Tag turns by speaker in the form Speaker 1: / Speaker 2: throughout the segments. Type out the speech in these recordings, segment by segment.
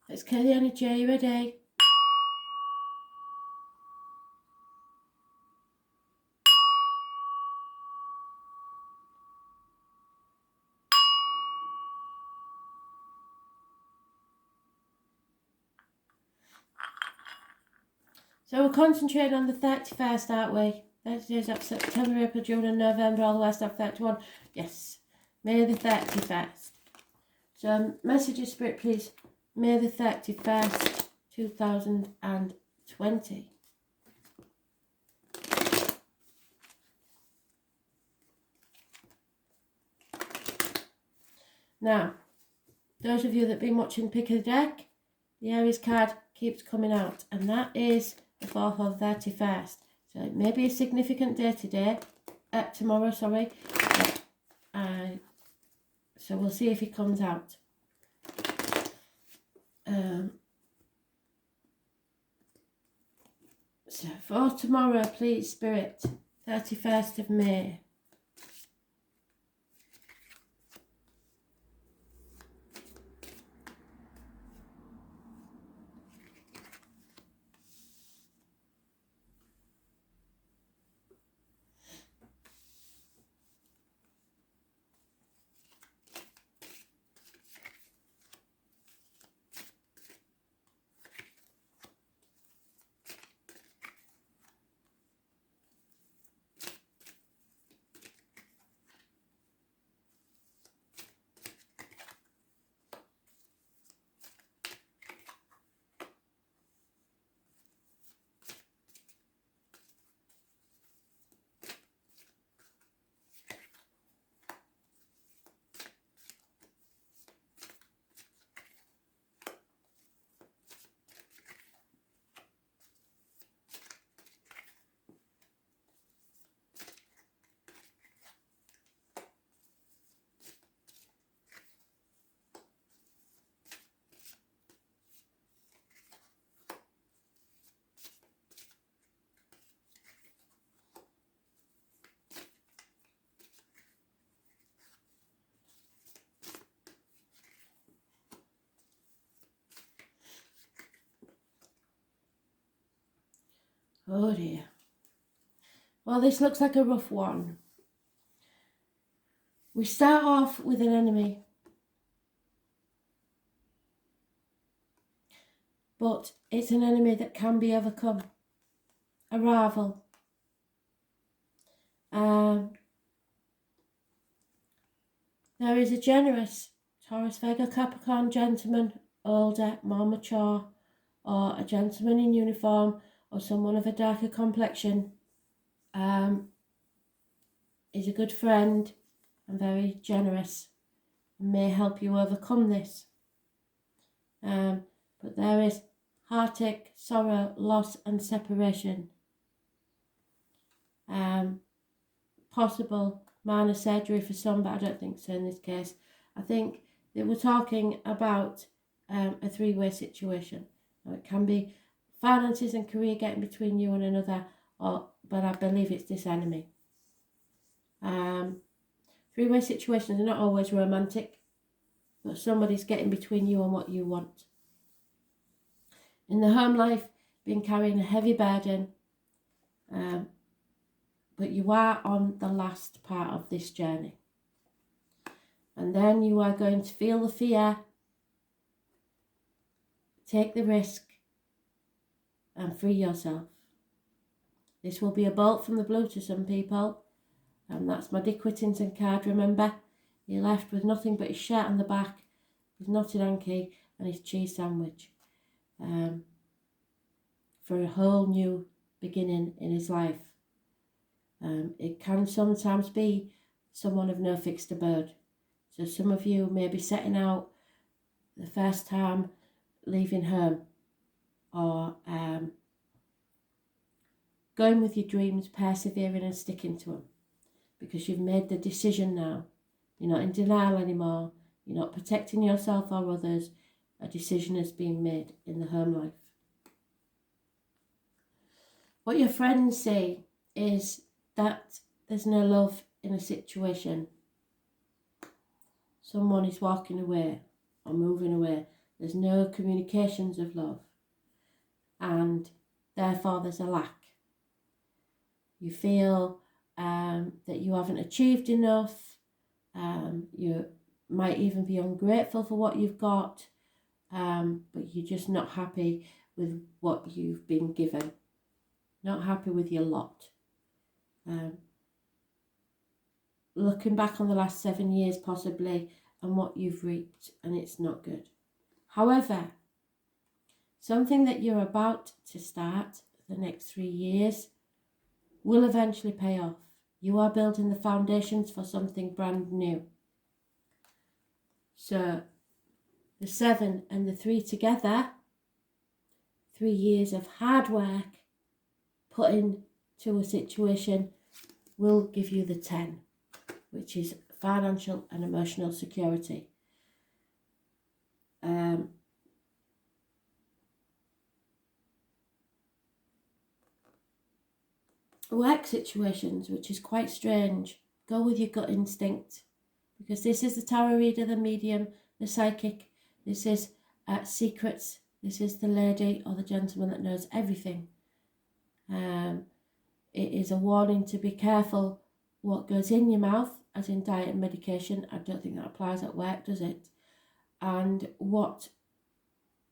Speaker 1: Let's clear the energy. Are you ready? So we're concentrating on the 31st, aren't we? 30 days up September, April, June and November, all the way to 31. Yes. May the 31st. So message Spirit, please. May the 31st, 2020. Now, those of you that have been watching Pick of the Deck, the Aries card keeps coming out, and that is the 4th or 31st. So it may be a significant day today, tomorrow, sorry. So we'll see if he comes out. So for tomorrow, please, Spirit, 31st of May. Oh dear. Well, this looks like a rough one. We start off with an enemy. But it's an enemy that can be overcome. A rival. There is a generous Taurus, Vega, Capricorn gentleman, older, more mature, or a gentleman in uniform, or someone of a darker complexion. Is a good friend and very generous and may help you overcome this. But there is heartache, sorrow, loss and separation. Possible minor surgery for some, but I don't think so in this case. I think that we're talking about a three-way situation. Now, it can be finances and career getting between you and another, but I believe it's this enemy. Three-way situations are not always romantic, but somebody's getting between you and what you want. In the home life, been carrying a heavy burden, but you are on the last part of this journey. And then you are going to feel the fear, take the risk, and free yourself. This will be a bolt from the blue to some people. And that's my Dick Whittington card, remember? He left with nothing but his shirt on the back, his knotted hanky and his cheese sandwich. For a whole new beginning in his life. It can sometimes be someone of no fixed abode. So some of you may be setting out the first time leaving home, or going with your dreams, persevering and sticking to them, because you've made the decision now. You're not in denial anymore. You're not protecting yourself or others. A decision has been made in the home life. What your friends say is that there's no love in a situation. Someone is walking away or moving away. There's no communications of love, and therefore there's a lack. You feel that you haven't achieved enough. You might even be ungrateful for what you've got, but you're just not happy with what you've been given. Not happy with your lot. Looking back on the last 7 years possibly and what you've reaped, and it's not good. However, something that you're about to start the next 3 years will eventually pay off. You are building the foundations for something brand new. So the 7 and the 3 together, 3 years of hard work put into a situation will give you the 10, which is financial and emotional security. Work situations, which is quite strange. Go with your gut instinct, because this is the tarot reader, the medium, the psychic. This is secrets. This is the lady or the gentleman that knows everything. It is a warning to be careful what goes in your mouth, as in diet and medication. I don't think that applies at work, does it? And what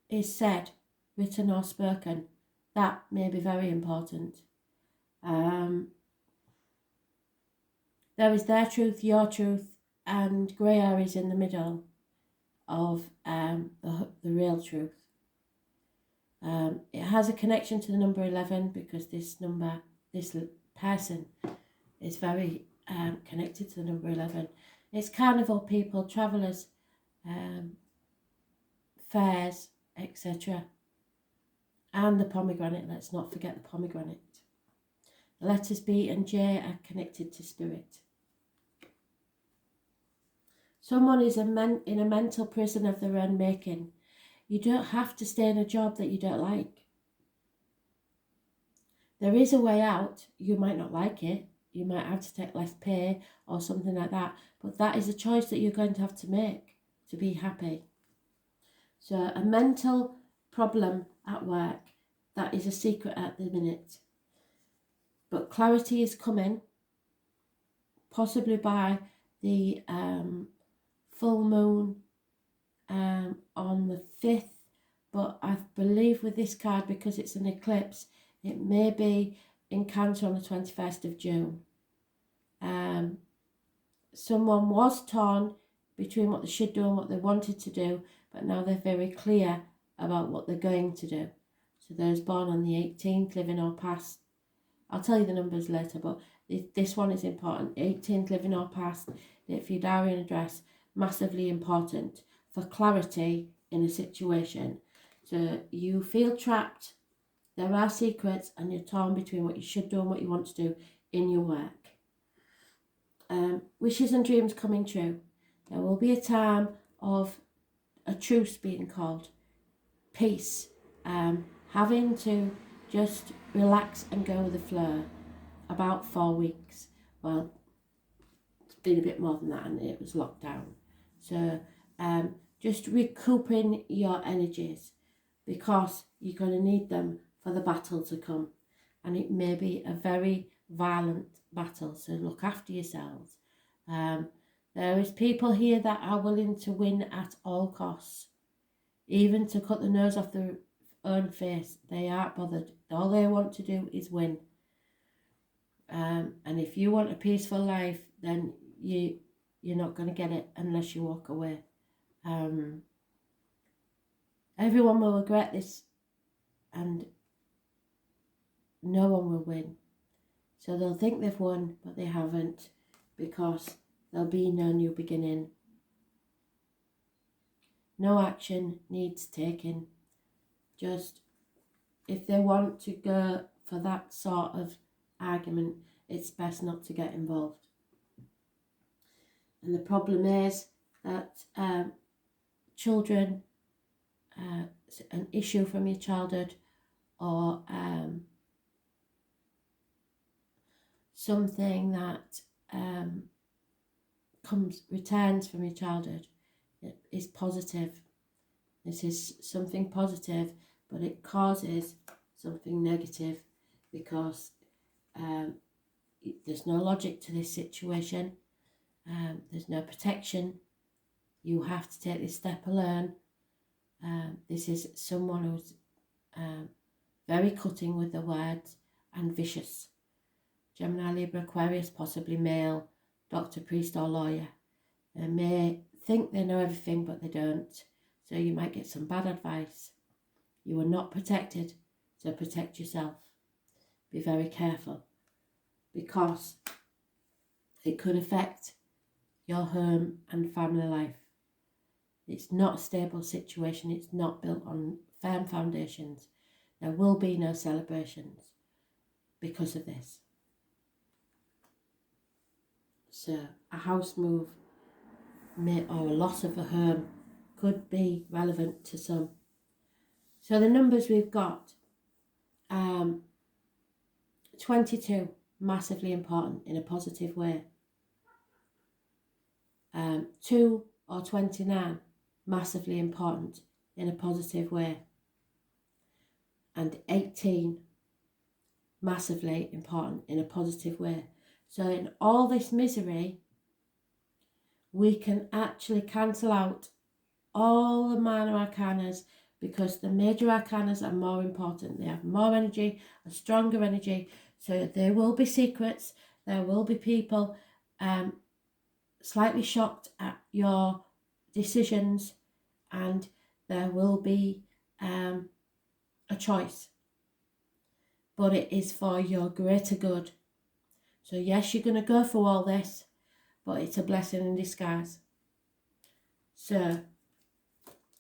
Speaker 1: is said, written or spoken, that may be very important. There is their truth, your truth, and grey areas in the middle of the real truth. It has a connection to the number 11 because this person is very connected to the number 11. It's carnival people, travellers, fairs, etc. And the pomegranate, let's not forget the pomegranate. The letters B and J are connected to spirit. Someone is in a mental prison of their own making. You don't have to stay in a job that you don't like. There is a way out. You might not like it. You might have to take less pay or something like that. But that is a choice that you're going to have to make to be happy. So a mental problem at work, that is a secret at the minute. But clarity is coming, possibly by the full moon on the 5th. But I believe with this card, because it's an eclipse, it may be in Cancer on the 21st of June. Someone was torn between what they should do and what they wanted to do, but now they're very clear about what they're going to do. So those born on the 18th, living or past, I'll tell you the numbers later, but this one is important. 18th, living or past, date for your diary and address, massively important for clarity in a situation. So you feel trapped, there are secrets, and you're torn between what you should do and what you want to do in your work. Wishes and dreams coming true. There will be a time of a truce being called. Peace. Having to just relax and go with the flow. About 4 weeks. Well, it's been a bit more than that, and it was locked down. So just recouping your energies, because you're going to need them for the battle to come. And it may be a very violent battle, so look after yourselves. There is people here that are willing to win at all costs, even to cut the nose off their own face. They aren't bothered. All they want to do is win. And if you want a peaceful life, then you're not going to get it unless you walk away. Everyone will regret this, and no one will win. So they'll think they've won, but they haven't, because there'll be no new beginning. No action needs taking. Just, if they want to go for that sort of argument, it's best not to get involved. And the problem is that children, an issue from your childhood, or something that returns from your childhood, is positive. This is something positive, but it causes something negative because there's no logic to this situation. There's no protection. You have to take this step alone. This is someone who's very cutting with the words and vicious. Gemini, Libra, Aquarius, possibly male, doctor, priest or lawyer. They may think they know everything, but they don't. So you might get some bad advice. You are not protected, so protect yourself. Be very careful because it could affect your home and family life. It's not a stable situation. It's not built on firm foundations. There will be no celebrations because of this. So a house move or a loss of a home could be relevant to some. So the numbers we've got, 22, massively important in a positive way. 2 or 29, massively important in a positive way. And 18, massively important in a positive way. So in all this misery, we can actually cancel out all the minor arcanas because the major arcanas are more important. They have more energy, a stronger energy. So there will be secrets. There will be people slightly shocked at your decisions, and there will be a choice. But it is for your greater good. So yes, you're going to go through all this, but it's a blessing in disguise. So,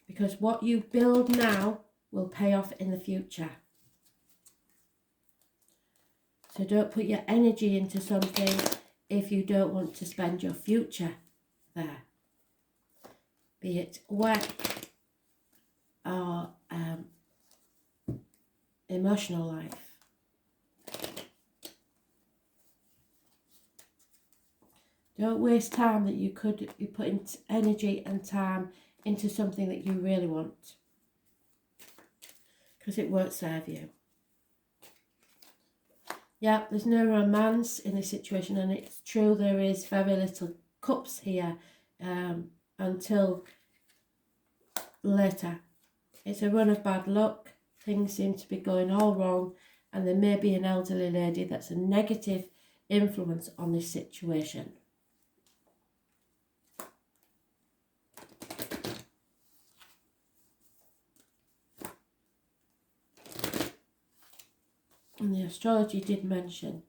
Speaker 1: because what you build now will pay off in the future. So don't put your energy into something if you don't want to spend your future there. Be it work or emotional life. Don't waste time that you could be putting energy and time into something that you really want, because it won't serve you. Yeah, there's no romance in this situation, and it's true there is very little cups here until later. It's a run of bad luck. Things seem to be going all wrong, and there may be an elderly lady that's a negative influence on this situation. And the astrology did mention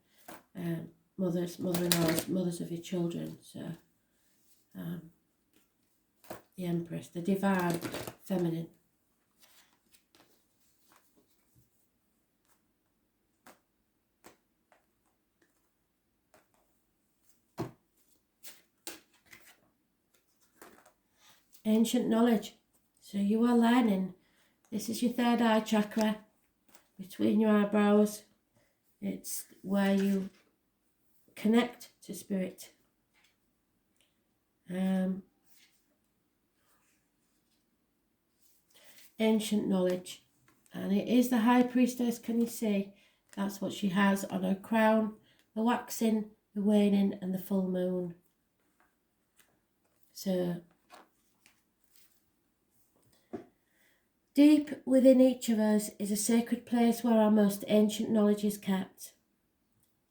Speaker 1: mothers, mother-in-laws, mothers of your children. So the Empress, the divine feminine. Ancient knowledge. So you are learning. This is your third eye chakra. Between your eyebrows, it's where you connect to spirit. Ancient knowledge, and it is the High Priestess. Can you see? That's what she has on her crown: the waxing, the waning, and the full moon. So deep within each of us is a sacred place where our most ancient knowledge is kept.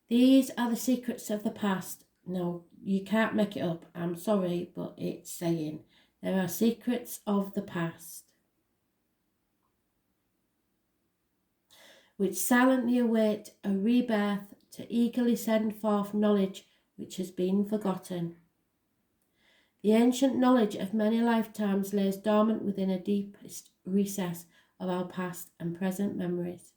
Speaker 1: These are the secrets of the past. No, you can't make it up. I'm sorry, but it's saying there are secrets of the past which silently await a rebirth to eagerly send forth knowledge which has been forgotten. The ancient knowledge of many lifetimes lays dormant within a deepest recess of our past and present memories.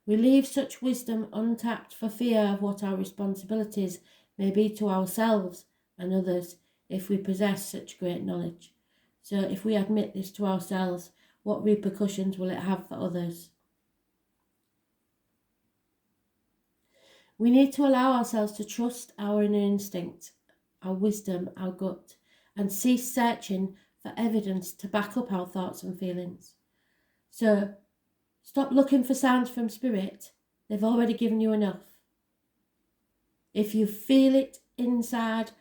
Speaker 1: We leave such wisdom untapped for fear of what our responsibilities may be to ourselves and others if we possess such great knowledge. So if we admit this to ourselves, what repercussions will it have for others? We need to allow ourselves to trust our inner instinct, our wisdom, our gut, and cease searching for evidence to back up our thoughts and feelings. So stop looking for signs from spirit. They've already given you enough. If you feel it inside,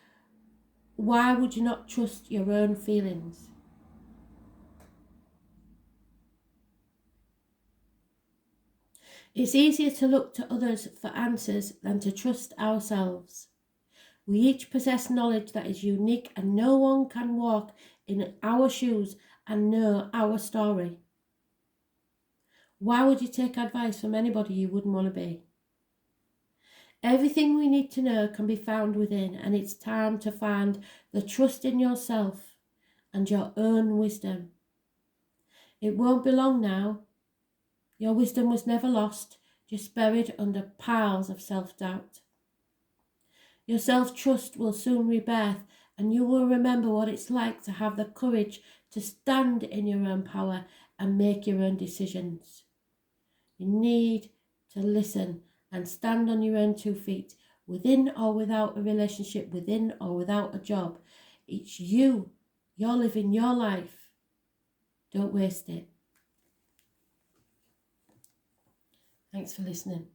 Speaker 1: why would you not trust your own feelings? It's easier to look to others for answers than to trust ourselves. We each possess knowledge that is unique, and no one can walk in our shoes and know our story. Why would you take advice from anybody you wouldn't want to be? Everything we need to know can be found within, and it's time to find the trust in yourself and your own wisdom. It won't be long now. Your wisdom was never lost, just buried under piles of self-doubt. Your self-trust will soon rebirth, and you will remember what it's like to have the courage to stand in your own power and make your own decisions. You need to listen and stand on your own 2 feet, within or without a relationship, within or without a job. It's you. You're living your life. Don't waste it. Thanks for listening.